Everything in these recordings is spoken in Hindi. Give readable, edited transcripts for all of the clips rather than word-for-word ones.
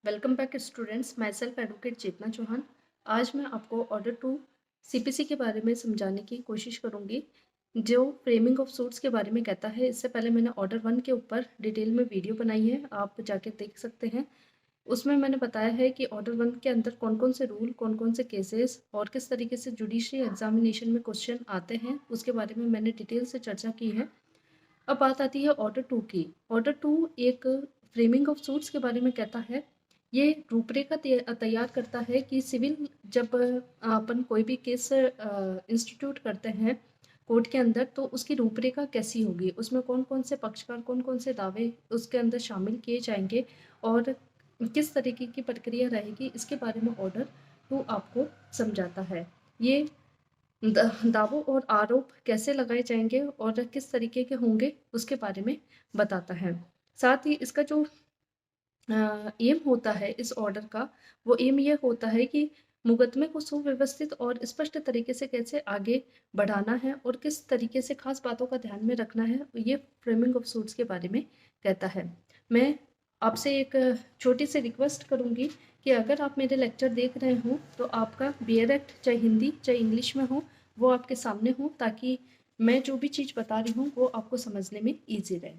Welcome back students, myself advocate Chetna Chauhan. आज मैं आपको ऑर्डर टू सीपीसी के बारे में समझाने की कोशिश करूंगी, जो फ्रेमिंग ऑफ सूट्स के बारे में कहता है। इससे पहले मैंने ऑर्डर वन के ऊपर डिटेल में वीडियो बनाई है, आप जाके देख सकते हैं। उसमें मैंने बताया है कि ऑर्डर वन के अंदर कौन कौन से रूल, कौन कौन से केसेस और किस तरीके से जुडिशरी एग्जामिनेशन में क्वेश्चन आते हैं, उसके बारे में मैंने डिटेल से चर्चा की है। अब बात आती है ऑर्डर टू की। ऑर्डर टू एक फ्रेमिंग ऑफ सूट्स के बारे में कहता है। ये रूपरेखा तैयार करता है कि सिविल जब अपन कोई भी केस इंस्टीट्यूट करते हैं कोर्ट के अंदर, तो उसकी रूपरेखा कैसी होगी, उसमें कौन कौन से पक्षकार, कौन कौन से दावे उसके अंदर शामिल किए जाएंगे और किस तरीके की प्रक्रिया रहेगी, इसके बारे में ऑर्डर टू आपको समझाता है। ये दावों और आरोप कैसे लगाए जाएंगे और किस तरीके के होंगे, उसके बारे में बताता है। साथ ही इसका जो एम होता है इस ऑर्डर का, वो एम ये होता है कि मुकदमे को सुव्यवस्थित और स्पष्ट तरीके से कैसे आगे बढ़ाना है और किस तरीके से खास बातों का ध्यान में रखना है, ये फ्रेमिंग ऑफ सूट्स के बारे में कहता है। मैं आपसे एक छोटी सी रिक्वेस्ट करूंगी कि अगर आप मेरे लेक्चर देख रहे हो तो आपका बियर एक्ट चाहे हिंदी चाहे इंग्लिश में हो, वो आपके सामने हो, ताकि मैं जो भी चीज़ बता रही हूँ वो आपको समझने में ईजी रहे।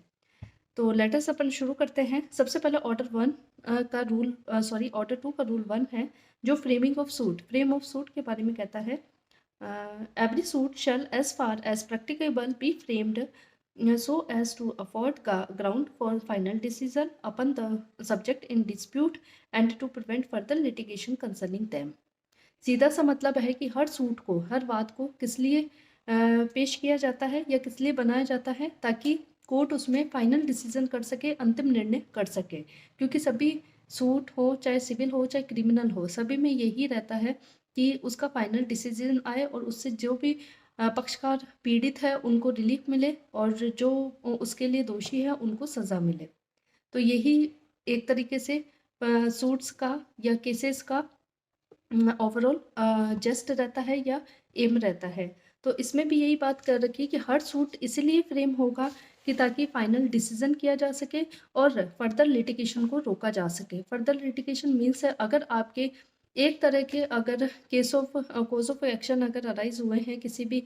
तो लेटस अपन शुरू करते हैं। सबसे पहले ऑर्डर वन का रूल, सॉरी ऑर्डर टू का रूल वन है, जो framing of suit, frame of suit के बारे में कहता है। Every suit shall as far as practicable be framed so as to afford ground for final decision upon the subject in dispute and to prevent further litigation concerning them। सीधा सा मतलब है कि हर सूट को, हर बात को किस लिए पेश किया जाता है या किस लिए बनाया जाता है, ताकि कोर्ट उसमें फाइनल डिसीजन कर सके, अंतिम निर्णय कर सके। क्योंकि सभी सूट हो, चाहे सिविल हो चाहे क्रिमिनल हो, सभी में यही रहता है कि उसका फाइनल डिसीजन आए और उससे जो भी पक्षकार पीड़ित है उनको रिलीफ मिले और जो उसके लिए दोषी है उनको सज़ा मिले। तो यही एक तरीके से सूट्स का या केसेस का ओवरऑल जस्ट रहता है या एम रहता है। तो इसमें भी यही बात कर रखी कि हर सूट इसलिए फ्रेम होगा कि ताकि फाइनल डिसीजन किया जा सके और फर्दर लिटिगेशन को रोका जा सके। फर्दर लिटिगेशन मीन्स है, अगर आपके एक तरह के अगर case of cause of action अगर अराइज हुए हैं, किसी भी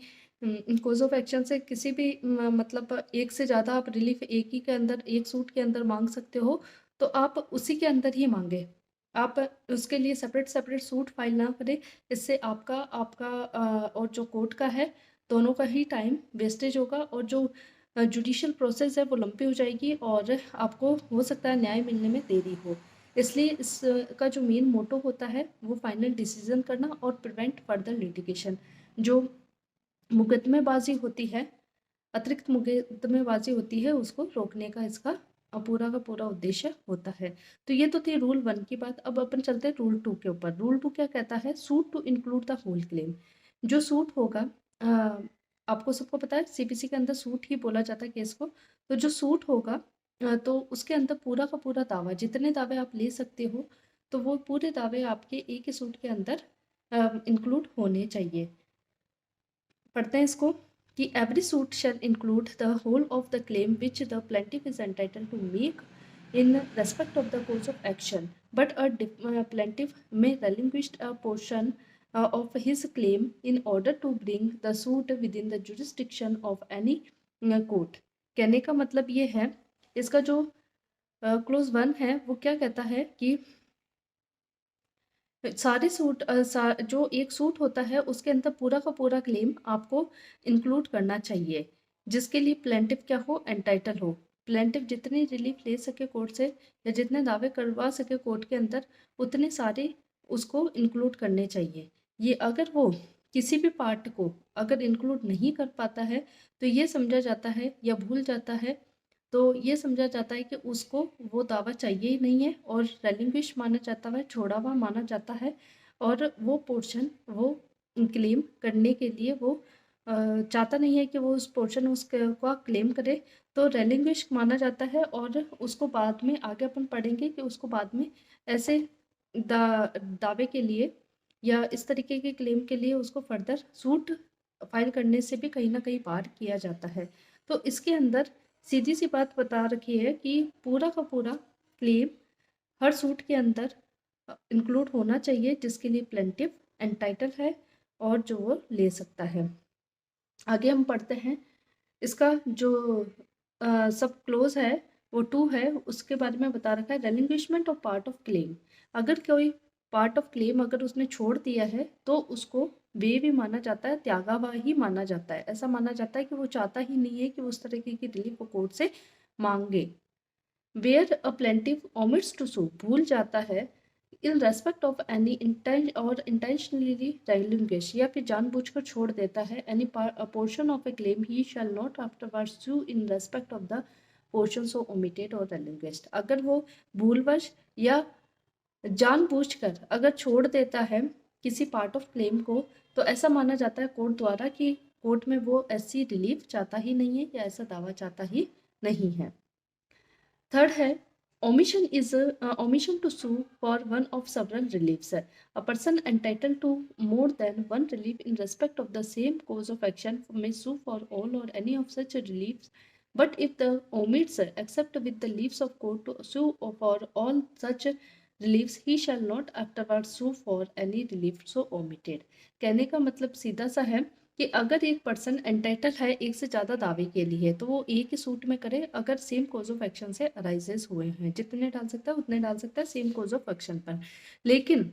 कोज ऑफ एक्शन से किसी भी मतलब एक से ज़्यादा आप रिलीफ एक ही के अंदर, एक सूट के अंदर मांग सकते हो, तो आप उसी के अंदर ही मांगे। आप उसके लिए सेपरेट सेपरेट सूट फाइल ना करें। इससे आपका आपका और जो कोर्ट का है, दोनों का ही टाइम वेस्टेज होगा और जो जुडिशियल प्रोसेस है वो लंबी हो जाएगी और आपको हो सकता है न्याय मिलने में देरी हो। इसलिए इसका जो मेन मोटो होता है वो फाइनल डिसीजन करना और प्रिवेंट फर्दर लिटिगेशन। जो मुकदमेबाजी होती है, अतिरिक्त मुकदमेबाजी होती है, उसको रोकने का इसका पूरा का पूरा उद्देश्य होता है। तो ये तो थी रूल वन की बात। अब अपन चलते हैं रूल टू के ऊपर। रूल टू क्या कहता है? Suit to include the whole claim. जो सूट होगा, आपको सबको पता है सीपीसी के अंदर सूट ही बोला जाता है केस को। तो जो सूट होगा तो उसके अंदर पूरा का पूरा दावा, जितने दावे आप ले सकते हो, तो वो पूरे दावे आपके एक ही सूट के अंदर इंक्लूड होने चाहिए। पढ़ते हैं इसको कि every suit shall include the whole of the claim which the plaintiff is entitled to make in respect of the course of action, but a plaintiff may relinquish a portion of his claim in order to bring the suit within the jurisdiction of any court। कहने का मतलब ये है, इसका जो क्लोज वन है वो क्या कहता है कि सारे सूट जो एक सूट होता है उसके अंदर पूरा का पूरा क्लेम आपको इंक्लूड करना चाहिए, जिसके लिए प्लेंटिफ क्या हो, एंटाइटल हो। प्लेंटिफ जितनी रिलीफ ले सके कोर्ट से या जितने दावे करवा सके कोर्ट के अंदर, उतने सारे उसको इंक्लूड करने चाहिए। ये अगर वो किसी भी पार्ट को अगर इंक्लूड नहीं कर पाता है तो ये समझा जाता है या भूल जाता है, तो ये समझा जाता है कि उसको वो दावा चाहिए ही नहीं है और रेलिंग्विश माना जाता है, छोड़ा हुआ माना जाता है, और वो पोर्शन वो क्लेम करने के लिए वो चाहता नहीं है कि वो उस पोर्शन उसका क्लेम करे, तो रेलिंग्विश माना जाता है। और उसको बाद में आगे अपन पढ़ेंगे कि उसको बाद में ऐसे दावे के लिए या इस तरीके के क्लेम के लिए उसको फर्दर सूट फाइल करने से भी कहीं ना कहीं बार किया जाता है। तो इसके अंदर सीधी सी बात बता रखी है कि पूरा का पूरा क्लेम हर सूट के अंदर इंक्लूड होना चाहिए जिसके लिए प्लेंटिफ एंटाइटल है और जो वो ले सकता है। आगे हम पढ़ते हैं इसका जो सब क्लोज है वो 2 है, उसके बारे में बता रखा है relinquishment of part of claim. अगर कोई पार्ट ऑफ क्लेम अगर उसने छोड़ दिया है तो उसको वे भी माना जाता है, त्यागा हुआ ही माना जाता है। ऐसा माना जाता है कि वो चाहता ही नहीं है कि उस तरीके की रिलीफ वो कोर्ट से मांगे। Where a plaintiff omits to sue, भूल जाता है in respect of any or intentionally relinquish, या फिर जानबूझकर छोड़ देता है any portion of a claim, he shall not afterwards sue in respect of the portion so omitted or relinquished. अगर वो भूलवश या जानबूझकर अगर छोड़ देता है किसी पार्ट ऑफ क्लेम को, तो ऐसा माना जाता है कोर्ट द्वारा कि कोर्ट में वो ऐसी रिलीफ चाहता ही नहीं है या ऐसा दावा चाहता ही नहीं है। थर्ड है omission is omission to sue for one of several reliefs. A person entitled to more than one relief in respect of the same cause of action may sue for all or any of such reliefs, but if the omits except with the leaves of court to sue for all such reliefs, he shall not afterwards sue for any relief so omitted. कहने का मतलब सीधा सा है कि अगर एक पर्सन एंटाइटल है एक से ज़्यादा दावे के लिए तो वो एक ही सूट में करे अगर सेम कोज ऑफ एक्शन से अराइजेस हुए हैं। जितने डाल सकता है उतने डाल सकता है सेम कोज ऑफ एक्शन पर। लेकिन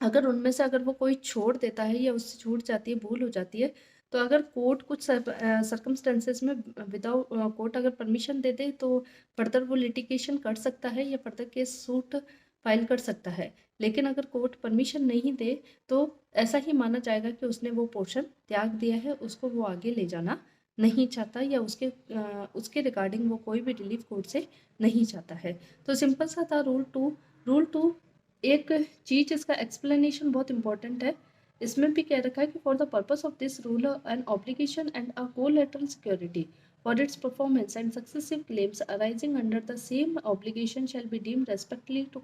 अगर उनमें से अगर वो कोई छोड़ देता है या उससे छूट जाती है, भूल हो जाती है, तो अगर कोर्ट कुछ सर्कमस्टेंसेस में विदाउट कोर्ट अगर परमिशन दे दे तो फर्दर वो लिटिगेशन कर सकता है या फर्दर केस सूट फाइल कर सकता है। लेकिन अगर कोर्ट परमिशन नहीं दे तो ऐसा ही माना जाएगा कि उसने वो पोर्शन त्याग दिया है, उसको वो आगे ले जाना नहीं चाहता या उसके रिगार्डिंग वो कोई भी रिलीफ कोर्ट से नहीं चाहता है। तो सिंपल सा था रूल 2। एक चीज इसका एक्सप्लेनेशन बहुत इंपॉर्टेंट है। इसमें भी कह रखा है कि for the purpose of this rule an obligation and a collateral security for its performance and successive claims arising under the same obligation shall be deemed respectively to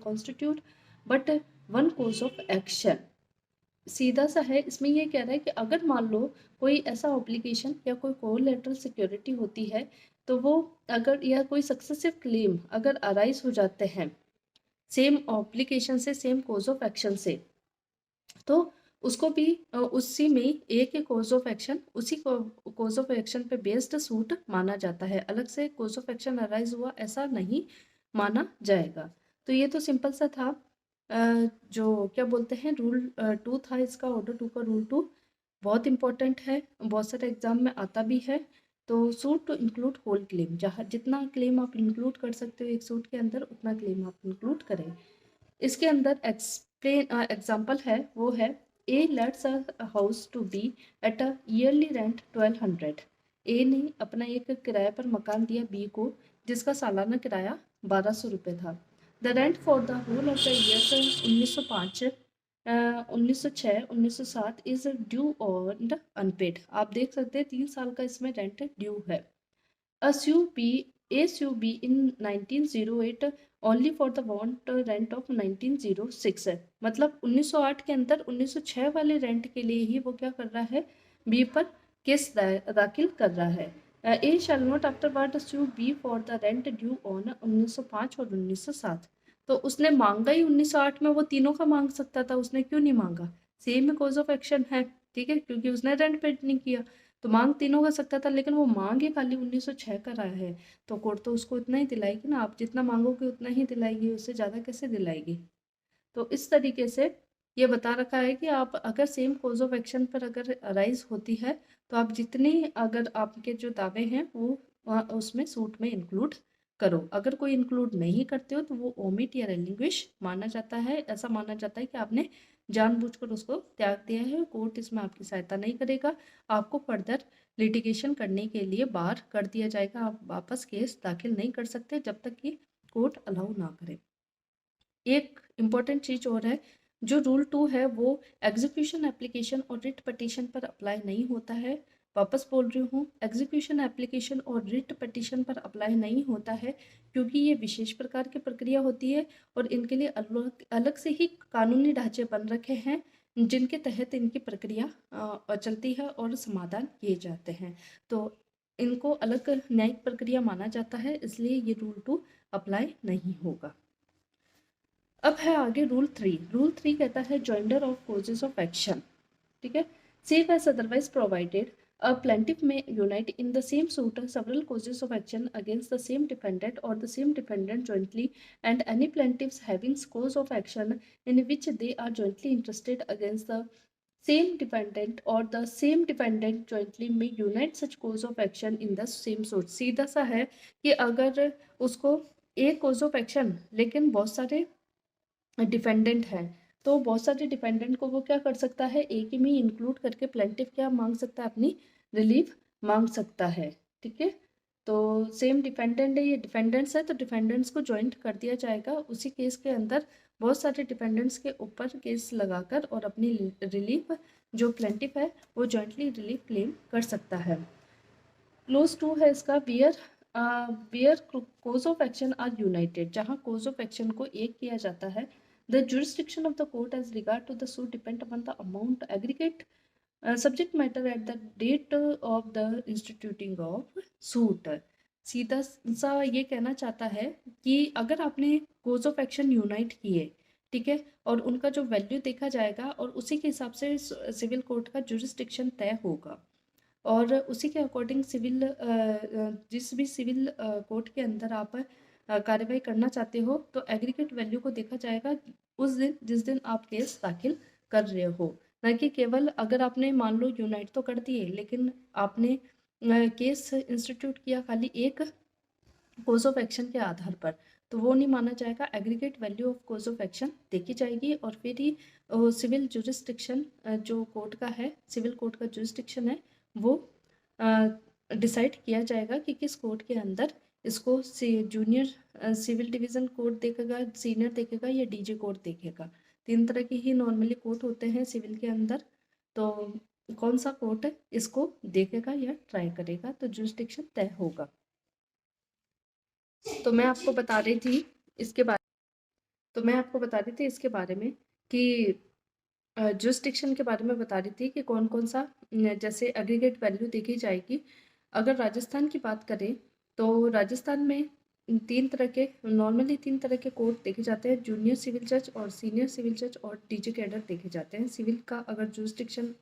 constitute but one cause of action। सीधा सा है, इसमें ये कह रहा है कि अगर मान लो कोई ऐसा ऑब्लिगेशन या कोई कोलैटरल सिक्योरिटी होती है तो वो अगर या कोई सक्सेसिव क्लेम अगर अराइज हो जाते हैं सेम ऑब्लिगेशन से, सेम कोज ऑफ एक्शन से, तो उसको भी उसी में एक ही कोज ऑफ एक्शन, उसी कोज ऑफ एक्शन पे बेस्ड सूट माना जाता है। अलग से कोज ऑफ एक्शन अराइज हुआ ऐसा नहीं माना जाएगा। तो ये तो सिंपल सा था। जो क्या बोलते हैं रूल 2 था इसका, ऑर्डर 2 का रूल 2 बहुत इंपॉर्टेंट है, बहुत सारे एग्जाम में आता भी है। तो suit to include whole claim, जहाँ जितना क्लेम आप इंक्लूड कर सकते हो एक सूट के अंदर उतना क्लेम आप इंक्लूड करें। इसके अंदर एग्जाम्पल है वो है A lets a house to B at a yearly rent 1200। A ने अपना एक किराए पर मकान दिया बी को जिसका सालाना किराया 1200 रुपये था। The rent for the whole of the years 1905 1906 1907 is due और अनपेड। आप देख सकते हैं 3 साल का इसमें रेंट ड्यू है। SUB in 1908 only for the want rent of 1906 है। मतलब 1908 के अंदर 1906 वाले रेंट के लिए ही वो क्या कर रहा है, बी पर केस दाखिल कर रहा है। A shall not afterward sue B for the rent due on 1905 और 1907। तो उसने मांगा ही 1908 में, वो तीनों का मांग सकता था, उसने क्यों नहीं मांगा? सेम कॉज ऑफ एक्शन है, ठीक है, क्योंकि उसने रेंट पेड नहीं किया तो मांग तीनों का सकता था, लेकिन वो मांग ही खाली 1906 का रहा है। तो कोर्ट तो उसको इतना ही दिलाएगी ना, आप जितना मांगोगे उतना ही दिलाएगी, उससे ज़्यादा कैसे दिलाएगी? तो इस तरीके से ये बता रखा है कि आप अगर सेम कोज ऑफ एक्शन पर अगर अराइज होती है तो आप जितने अगर आपके जो दावे हैं वो उसमें सूट में इंक्लूड करो। अगर कोई इंक्लूड नहीं करते हो तो वो ओमिट या रेलिंग्विश माना जाता है। ऐसा माना जाता है कि आपने जानबूझकर उसको त्याग दिया है, कोर्ट इसमें आपकी सहायता नहीं करेगा, आपको फर्दर लिटिगेशन करने के लिए बार कर दिया जाएगा, आप वापस केस दाखिल नहीं कर सकते जब तक कि कोर्ट अलाउ ना करे। एक इम्पॉर्टेंट चीज़ और है, जो रूल 2 है वो एग्जीक्यूशन एप्लीकेशन और रिट पटिशन पर अप्लाई नहीं होता है। वापस बोल रही हूँ, एग्जीक्यूशन एप्लीकेशन और रिट पटिशन पर अप्लाई नहीं होता है क्योंकि ये विशेष प्रकार की प्रक्रिया होती है और इनके लिए अलग अलग से ही कानूनी ढांचे बन रखे हैं जिनके तहत इनकी प्रक्रिया चलती है और समाधान किए जाते हैं। तो इनको अलग न्यायिक प्रक्रिया माना जाता है, इसलिए ये रूल 2 अप्लाई नहीं होगा। अब है आगे रूल 3। रूल 3 कहता है joinder of causes of action, ठीक है। Save as otherwise provided, a plaintiff may unite in the same suit several causes of action against the same defendant or the same defendant jointly, and any plaintiffs having cause of action in which they are jointly interested against the same defendant or the same defendant jointly may unite such cause of action in the same suit। सीधा सा है कि अगर उसको एक cause of action लेकिन बहुत सारे डिफेंडेंट है, तो बहुत सारे डिफेंडेंट को वो क्या कर सकता है, एक ही में इंक्लूड करके प्लेंटिफ क्या मांग सकता है, अपनी रिलीफ मांग सकता है, ठीक है। तो सेम डिफेंडेंट है, ये डिफेंडेंट्स है, तो डिफेंडेंट्स को ज्वाइंट कर दिया जाएगा उसी केस के अंदर, बहुत सारे डिफेंडेंट्स के ऊपर केस लगाकर, और अपनी रिलीफ जो प्लेंटिफ है वो जॉइंटली रिलीफ क्लेम कर सकता है। क्लोज 2 है इसका, where cause of action are united, जहाँ कोज ऑफ एक्शन को एक किया जाता है। The jurisdiction of the court as regard to the suit depend upon the amount aggregate subject matter at the date of the instituting of suit। सीधा सा ये कहना चाहता है कि अगर आपने कोज ऑफ एक्शन यूनाइट किए, ठीक है, और उनका जो वैल्यू देखा जाएगा और उसी के हिसाब से सिविल कोर्ट का जुरिस्डिक्शन तय होगा, और उसी के अकॉर्डिंग सिविल जिस भी सिविल कोर्ट के अंदर आप कार्रवाई करना चाहते हो, तो एग्रीगेट वैल्यू को देखा जाएगा उस दिन जिस दिन आप केस दाखिल कर रहे हो, ना कि केवल अगर आपने मान लो यूनाइट तो कर दिए लेकिन आपने केस इंस्टीट्यूट किया खाली एक कोज ऑफ एक्शन के आधार पर, तो वो नहीं माना जाएगा। Aggregate value of cause of action देखी जाएगी, और फिर ही सिविल जुरिस्डिक्शन जो कोर्ट का है, सिविल कोर्ट का जुरिस्डिक्शन है, वो डिसाइड किया जाएगा कि किस कोर्ट के अंदर इसको जूनियर सिविल डिवीज़न कोर्ट देखेगा, सीनियर देखेगा, या डीजे कोर्ट देखेगा। 3 तरह के ही नॉर्मली कोर्ट होते हैं सिविल के अंदर, तो कौन सा कोर्ट इसको देखेगा या ट्राई करेगा, तो जुरिस्डिक्शन तय होगा। तो मैं आपको बता रही थी इसके बारे में कि जुरिस्डिक्शन के बारे में बता रही थी कि कौन कौन सा जैसे एग्रीगेट वैल्यू देखी जाएगी। अगर राजस्थान की बात करें तो राजस्थान में नॉर्मली तीन तरह के कोर्ट देखे जाते हैं, जूनियर सिविल जज और सीनियर सिविल जज और डीजे कैडर देखे जाते हैं सिविल का अगर जुरिस्डिक्शन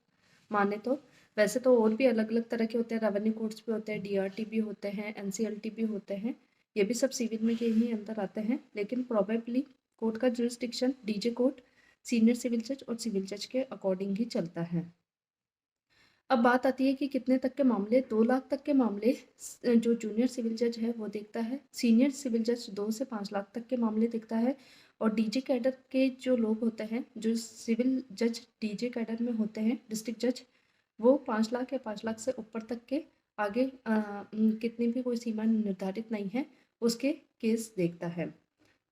माने तो। वैसे तो और भी अलग अलग तरह के होते हैं, रेवेन्यू कोर्ट्स भी होते हैं, डीआरटी भी होते हैं, एनसीएलटी भी होते हैं, ये भी सब सिविल में के ही अंदर आते हैं, लेकिन प्रोबेबली कोर्ट का jurisdiction DJ court, senior civil जज और सिविल जज के अकॉर्डिंग ही चलता है। अब बात आती है कि कितने तक के मामले, 2 लाख तक के मामले जो जूनियर सिविल जज है वो देखता है, सीनियर सिविल जज 2 से 5 लाख तक के मामले देखता है, और डीजे कैडर के जो लोग होते हैं, जो सिविल जज डीजे कैडर में होते हैं, डिस्ट्रिक्ट जज, वो 5 लाख या 5 लाख से ऊपर तक के आगे कितनी भी कोई सीमा निर्धारित नहीं है उसके केस देखता है।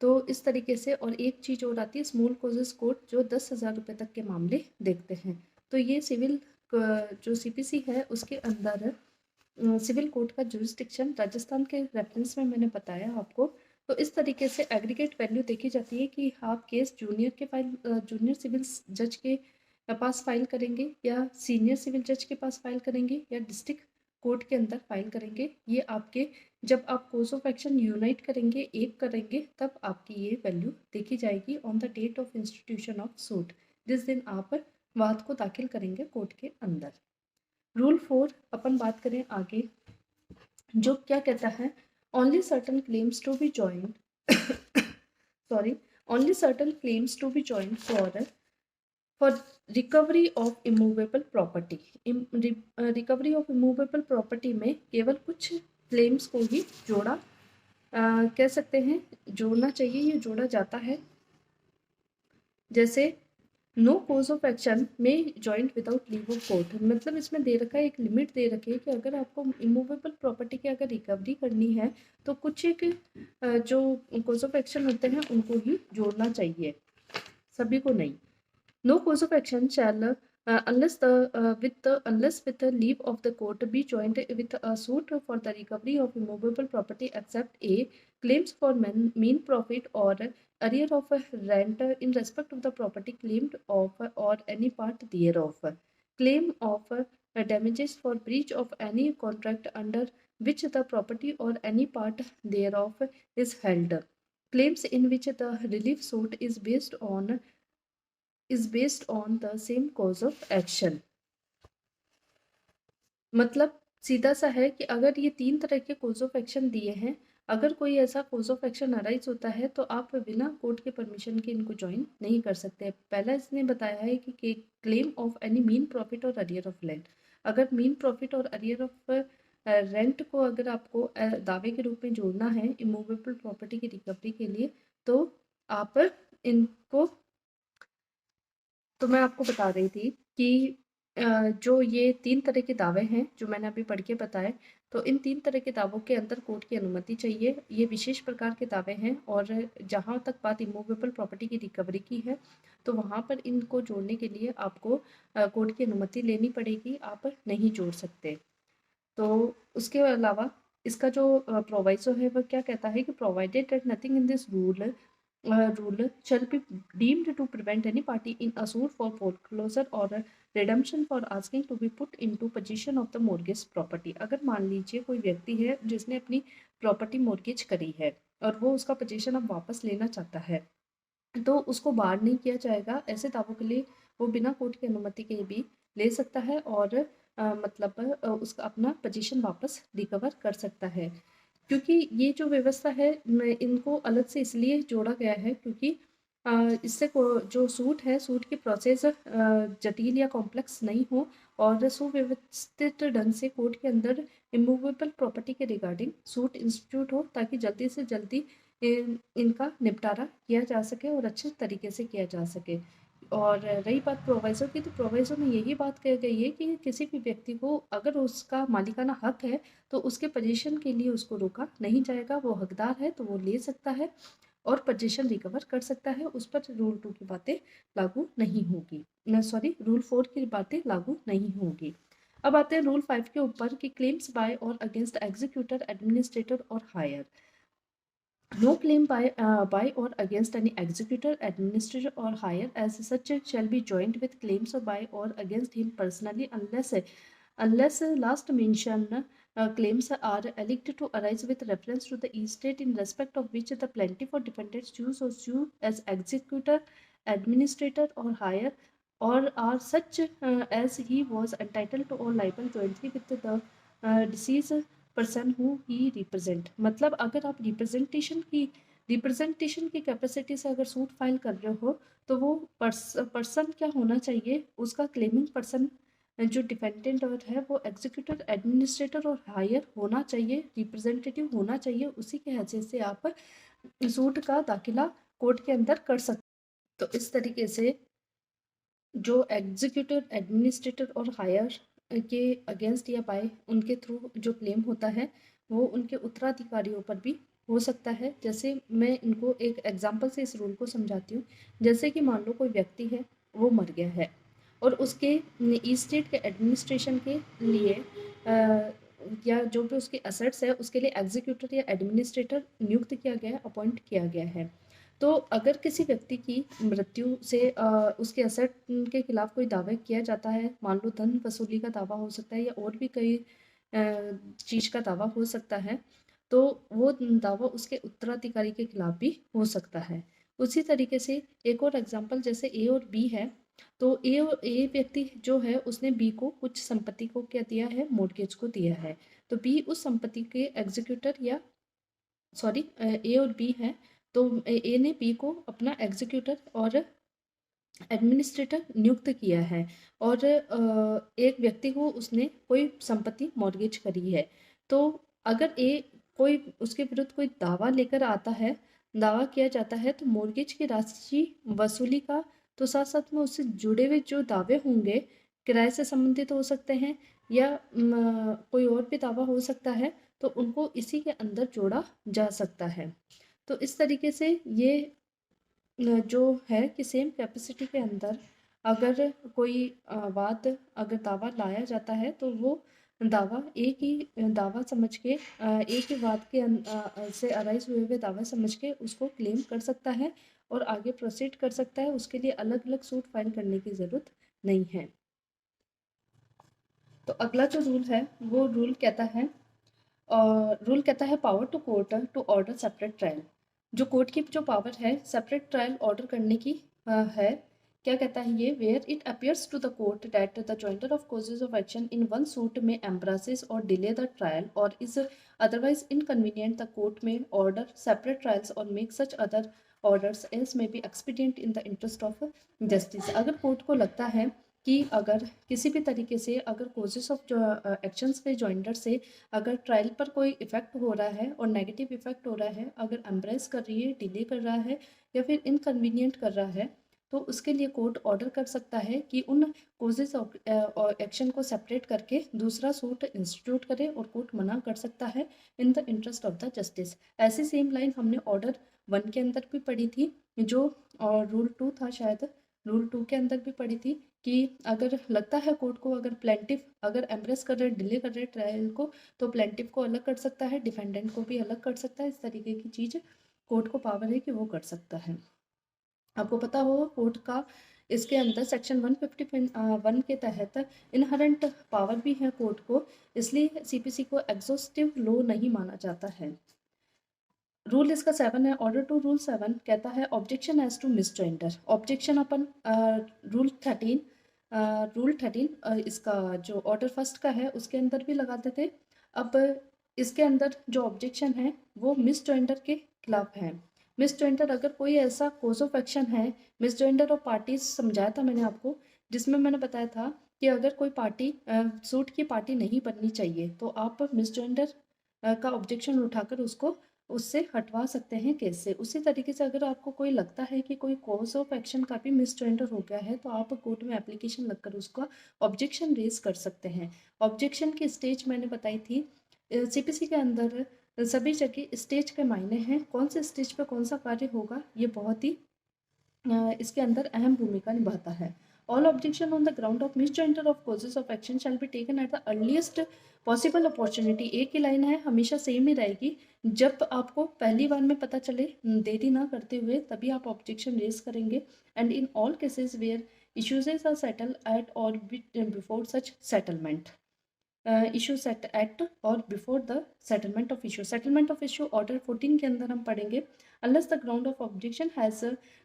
तो इस तरीके से, और एक चीज़ और आती है स्मॉल कोजेस कोर्ट जो 10,000 रुपये तक के मामले देखते हैं। तो ये सिविल जो सीपीसी है उसके अंदर सिविल कोर्ट का जुरिस्डिक्शन राजस्थान के रेफरेंस में मैंने बताया आपको। तो इस तरीके से एग्रीगेट वैल्यू देखी जाती है कि आप केस जूनियर सिविल जज के पास फाइल करेंगे, या सीनियर सिविल जज के पास फाइल करेंगे, या डिस्ट्रिक्ट कोर्ट के अंदर फाइल करेंगे। ये आपके जब आप कोर्स ऑफ एक्शन यूनाइट करेंगे, एक करेंगे, तब आपकी ये वैल्यू देखी जाएगी on the date of institution of suit, जिस दिन आप वाद को दाखिल करेंगे कोर्ट के अंदर। रूल 4 अपन बात करें आगे, जो क्या कहता है, only certain claims to be joint sorry only certain claims to be joint for recovery of immovable property. Recovery of immovable property में केवल कुछ क्लेम्स को ही कह सकते हैं जोड़ना चाहिए, ये जोड़ा जाता है। जैसे नो कोज ऑफ एक्शन में joint without leave of court, मतलब इसमें दे रखा है, एक लिमिट दे रखी है कि अगर आपको इमूवेबल प्रॉपर्टी की अगर रिकवरी करनी है तो कुछ एक जो कोज ऑफ एक्शन होते हैं उनको ही जोड़ना चाहिए, सभी को नहीं। No cause of action shall unless with the leave of the court be joined with a suit for the recovery of immovable property except a claims for mean profit or arrear of rent in respect of the property claimed of or any part thereof, claim of damages for breach of any contract under which the property or any part thereof is held, claims in which the relief suit is based on the same cause of action। मतलब सीधा सा है कि अगर ये 3 तरह के कोर्स ऑफ एक्शन दिए हैं, अगर कोई ऐसा कोर्स ऑफ एक्शन अराइज होता है तो आप बिना कोर्ट के परमिशन के इनको ज्वाइन नहीं कर सकते। पहला इसने बताया है कि claim of any mean profit और अरियर ऑफ रेंट। अगर मीन प्रॉफिट और अरियर ऑफ रेंट को अगर आपको दावे के रूप में जोड़ना है इमूवेबल प्रॉपर्टी की रिकवरी के लिए, तो आप इनको तो मैं आपको बता रही थी कि जो ये 3 तरह के दावे हैं जो मैंने अभी पढ़ के बताए, तो इन 3 तरह के दावों के अंदर कोर्ट की अनुमति चाहिए। ये विशेष प्रकार के दावे हैं और जहाँ तक बात इमूवेबल प्रॉपर्टी की रिकवरी की है, तो वहाँ पर इनको जोड़ने के लिए आपको कोर्ट की अनुमति लेनी पड़ेगी, आप नहीं जोड़ सकते। तो उसके अलावा इसका जो प्रोवाइसो है वह क्या कहता है कि provided that nothing in this rule shall be deemed to prevent any party in a suit for foreclosure or redemption for asking to be put into possession of the mortgage property। अगर मान लीजिए कोई व्यक्ति है जिसने अपनी प्रॉपर्टी मॉर्गेज करी है और वो उसका पोजीशन अब वापस लेना चाहता है, तो उसको बार नहीं किया जाएगा। ऐसे दावों के लिए वो बिना कोर्ट की अनुमति के भी ले सकता है और मतलब उसका अपना पोजीशन वापस रिकवर कर सकता है। क्योंकि ये जो व्यवस्था है इनको अलग से इसलिए जोड़ा गया है क्योंकि इससे जो सूट है सूट की प्रोसेस जटिल या कॉम्प्लेक्स नहीं हो और सुव्यवस्थित ढंग से कोर्ट के अंदर इमूवेबल प्रॉपर्टी के रिगार्डिंग सूट इंस्टीट्यूट हो, ताकि जल्दी से जल्दी इनका निपटारा किया जा सके और अच्छे तरीके से किया जा सके। और रही बात प्रोवाइज़ो की, तो प्रोवाइज़ो में यही बात कही गई है कि किसी भी व्यक्ति को अगर उसका मालिकाना हक है तो उसके पोजीशन के लिए उसको रोका नहीं जाएगा। वो हकदार है तो वो ले सकता है और पोजीशन रिकवर कर सकता है। उस पर रूल 2 की बातें लागू नहीं होगी, सॉरी रूल 4 की बातें लागू नहीं होगी। अब आते हैं रूल 5 के ऊपर कि क्लेम्स बाय और अगेंस्ट एग्जीक्यूटर, एडमिनिस्ट्रेटर और higher. No claim by or against any executor, administrator, or hire as such shall be joined with claims by or against him personally unless last mentioned claims are alleged to arise with reference to the estate in respect of which the plaintiff or defendant choose or sue as executor, administrator, or hire, or are such as he was entitled to or liable jointly with the deceased person who he represent. मतलब अगर आप रिप्रेजेंटेशन की कैपेसिटी से अगर सूट फाइल कर रहे हो तो वो पर्सन क्या होना चाहिए, उसका क्लेमिंग पर्सन जो डिफेंडेंट और है वो एग्जीक्यूटर, एडमिनिस्ट्रेटर और हायर होना चाहिए, रिप्रेजेंटेटिव होना चाहिए। उसी के हैसियत से आप सूट का दाखिला कोर्ट के अंदर कर सकते। तो इस तरीके से जो एग्जीक्यूटिव, एडमिनिस्ट्रेटर और हायर के अगेंस्ट या बाय उनके थ्रू जो क्लेम होता है वो उनके उत्तराधिकारियों पर भी हो सकता है। जैसे मैं इनको एक एग्जांपल से इस रूल को समझाती हूँ। जैसे कि मान लो कोई व्यक्ति है, वो मर गया है और उसके ईस्टेट के एडमिनिस्ट्रेशन के लिए या जो भी उसके असेट्स है उसके लिए एग्जीक्यूटर या एडमिनिस्ट्रेटर नियुक्त किया गया है, अपॉइंट किया गया है। तो अगर किसी व्यक्ति की मृत्यु से उसके असेट के खिलाफ कोई दावा किया जाता है, मान लो धन वसूली का दावा हो सकता है या और भी कई चीज़ का दावा हो सकता है, तो वो दावा उसके उत्तराधिकारी के खिलाफ भी हो सकता है। उसी तरीके से एक और एग्जांपल, जैसे ए और बी है, तो ए व्यक्ति जो है उसने बी को कुछ संपत्ति को क्या दिया है, मॉर्गेज को दिया है। तो बी उस संपत्ति के एग्जीक्यूटर या सॉरी ए और बी है, तो ए ने बी को अपना एग्जीक्यूटर और एडमिनिस्ट्रेटर नियुक्त किया है और एक व्यक्ति को उसने कोई संपत्ति मॉर्गेज करी है। तो अगर ए कोई उसके विरुद्ध कोई दावा लेकर आता है, दावा किया जाता है, तो मॉर्गेज की राशि वसूली का तो साथ साथ में उससे जुड़े हुए जो दावे होंगे किराए से संबंधित हो सकते हैं या कोई और भी दावा हो सकता है, तो उनको इसी के अंदर जोड़ा जा सकता है। तो इस तरीके से ये जो है कि सेम कैपेसिटी के अंदर अगर कोई अगर दावा लाया जाता है तो वो दावा एक ही दावा समझ के एक ही बात के से अराइज हुए दावा समझ के उसको क्लेम कर सकता है और आगे प्रोसीड कर सकता है। उसके लिए अलग अलग सूट फाइल करने की ज़रूरत नहीं है। तो अगला जो रूल है वो रूल कहता है power to court to order separate trial. जो कोर्ट की जो पावर है सेपरेट ट्रायल ऑर्डर करने की है, क्या कहता है ये, where it appears to the court that the joinder of causes of action in one suit may embarrass or delay the trial or is otherwise inconvenient the court may order separate trials or make such other orders as may be expedient in the interest of justice. अगर कोर्ट को लगता है कि अगर किसी भी तरीके से अगर कोजेस ऑफ जो एक्शंस के जॉइंटर से अगर ट्रायल पर कोई इफेक्ट हो रहा है और नेगेटिव इफेक्ट हो रहा है, अगर एम्ब्रेस कर रही है, डिले कर रहा है या फिर इनकन्वीनियंट कर रहा है, तो उसके लिए कोर्ट ऑर्डर कर सकता है कि उन कोजेस ऑफ एक्शन को सेपरेट करके दूसरा सूट इंस्टीट्यूट करे और कोर्ट मना कर सकता है इन the interest of the justice. ऐसी सेम लाइन हमने ऑर्डर 1 के अंदर भी पढ़ी थी, जो और रूल 2 था शायद, रूल 2 के अंदर भी पढ़ी थी कि अगर लगता है कोर्ट को अगर प्लेंटिफ अगर एम्प्रेस कर रहे डिले कर रहे ट्रायल को, तो प्लेंटिफ को अलग कर सकता है, डिफेंडेंट को भी अलग कर सकता है। इस तरीके की चीज़ कोर्ट को पावर है कि वो कर सकता है। आपको पता होगा कोर्ट का इसके अंदर सेक्शन 151 के तहत इनहरेंट पावर भी है कोर्ट को, इसलिए सीपीसी को एग्जॉस्टिव लॉ नहीं माना जाता है। रूल इसका 7 है। ऑर्डर टू रूल 7 कहता है objection as to misjoinder. Objection अपन रूल 13 इसका जो ऑर्डर फर्स्ट का है उसके अंदर भी लगाते थे। अब इसके अंदर जो ऑब्जेक्शन है वो मिसजॉइंटर के खिलाफ है। मिसजॉइंटर अगर कोई ऐसा कोज ऑफ एक्शन है, मिसजॉइंटर ऑफ पार्टीज समझाया था मैंने आपको, जिसमें मैंने बताया था कि अगर कोई पार्टी सूट की पार्टी नहीं बननी चाहिए तो आप मिसजॉइंटर का ऑब्जेक्शन उठाकर उसको उससे हटवा सकते हैं केस से। उसी तरीके से अगर आपको कोई लगता है कि कोई कॉज ऑफ एक्शन का भी मिसजॉइंटर हो गया है, तो आप कोर्ट में एप्लीकेशन लगकर उसका ऑब्जेक्शन रेज कर सकते हैं। ऑब्जेक्शन की स्टेज मैंने बताई थी सीपीसी के अंदर, सभी जगह स्टेज के मायने हैं, कौन से स्टेज पे कौन सा कार्य होगा ये बहुत ही इसके अंदर अहम भूमिका निभाता है। All objection on the ground of misjoinder of causes of action shall be taken at the earliest possible opportunity. एक ही लाइन है, हमेशा सेम ही रहेगी। जब आपको पहली बार में पता चले, देरी ना करते हुए, तभी आप ऑब्जेक्शन रेज करेंगे। And in all cases where issues are settle at or before such settlement issue set at or before the settlement of issue. Settlement of issue order 14 के अंदर हम पढ़ेंगे। Unless the ground of objection has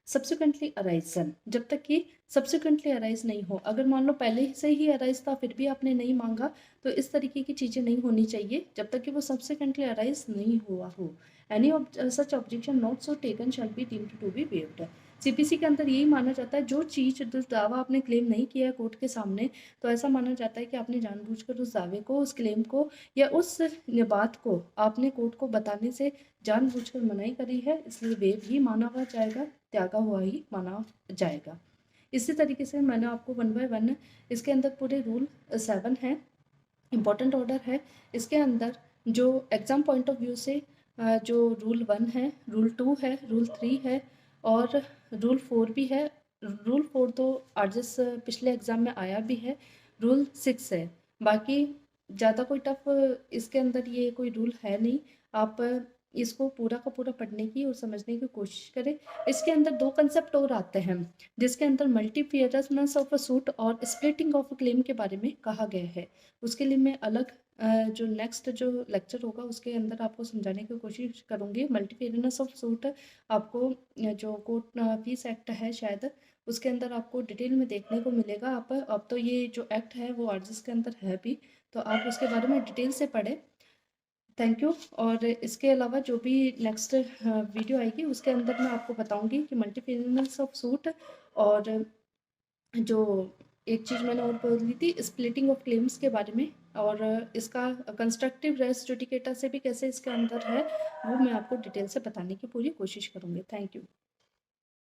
subsequently arisen, जब तक कि सब्सिक्वेंटली अराइज नहीं हो। अगर मान लो पहले से ही अराइज था फिर भी आपने नहीं मांगा, तो इस तरीके की चीज़ें नहीं होनी चाहिए जब तक कि वो सब्सिक्वेंटली अराइज नहीं हुआ हो। Any such objection not so taken shall be deemed to be waived. CPC के अंदर यही माना जाता है, जो चीज़ जो दावा आपने क्लेम नहीं किया है कोर्ट के सामने, तो ऐसा माना जाता है कि आपने जानबूझकर उस दावे को, उस क्लेम को या उस बात को आपने कोर्ट को बताने से जानबूझकर मनाही करी है, इसलिए वेव ही माना हुआ जाएगा, त्यागा हुआ ही माना जाएगा। इसी तरीके से मैंने आपको 1 बाय 1 इसके अंदर पूरे रूल 7 है, इम्पॉर्टेंट ऑर्डर है। इसके अंदर जो एग्ज़ाम पॉइंट ऑफ व्यू से जो रूल 1 है, रूल 2 है, रूल 3 है और रूल 4 भी है। रूल 4 तो आरजेस पिछले एग्ज़ाम में आया भी है। रूल 6 है। बाकी ज़्यादा कोई टफ इसके अंदर ये कोई रूल है नहीं। आप इसको पूरा का पूरा पढ़ने की और समझने की कोशिश करें। इसके अंदर 2 कंसेप्ट और आते हैं, जिसके अंदर मल्टीफियरनेस ऑफ अ सूट और स्प्लिटिंग ऑफ अ क्लेम के बारे में कहा गया है। उसके लिए मैं अलग जो नेक्स्ट जो लेक्चर होगा उसके अंदर आपको समझाने की कोशिश करूँगी। मल्टीफेयरनेस ऑफ सूट आपको जो कोर्ट फीस एक्ट है शायद, उसके अंदर आपको डिटेल में देखने को मिलेगा। आप अब तो ये जो एक्ट है वो आरजीएस के अंदर है भी, तो आप उसके बारे में डिटेल से पढ़ें। Thank you. और इसके अलावा जो भी नेक्स्ट वीडियो आएगी उसके अंदर मैं आपको बताऊंगी कि मल्टीफेयरनेस ऑफ सूट और जो एक चीज़ मैंने और बोली थी स्प्लिटिंग ऑफ क्लेम्स के बारे में, और इसका कंस्ट्रक्टिव रेस जुडिकेटा से भी कैसे इसके अंदर है, वो मैं आपको डिटेल से बताने की पूरी कोशिश करूँगी। Thank you.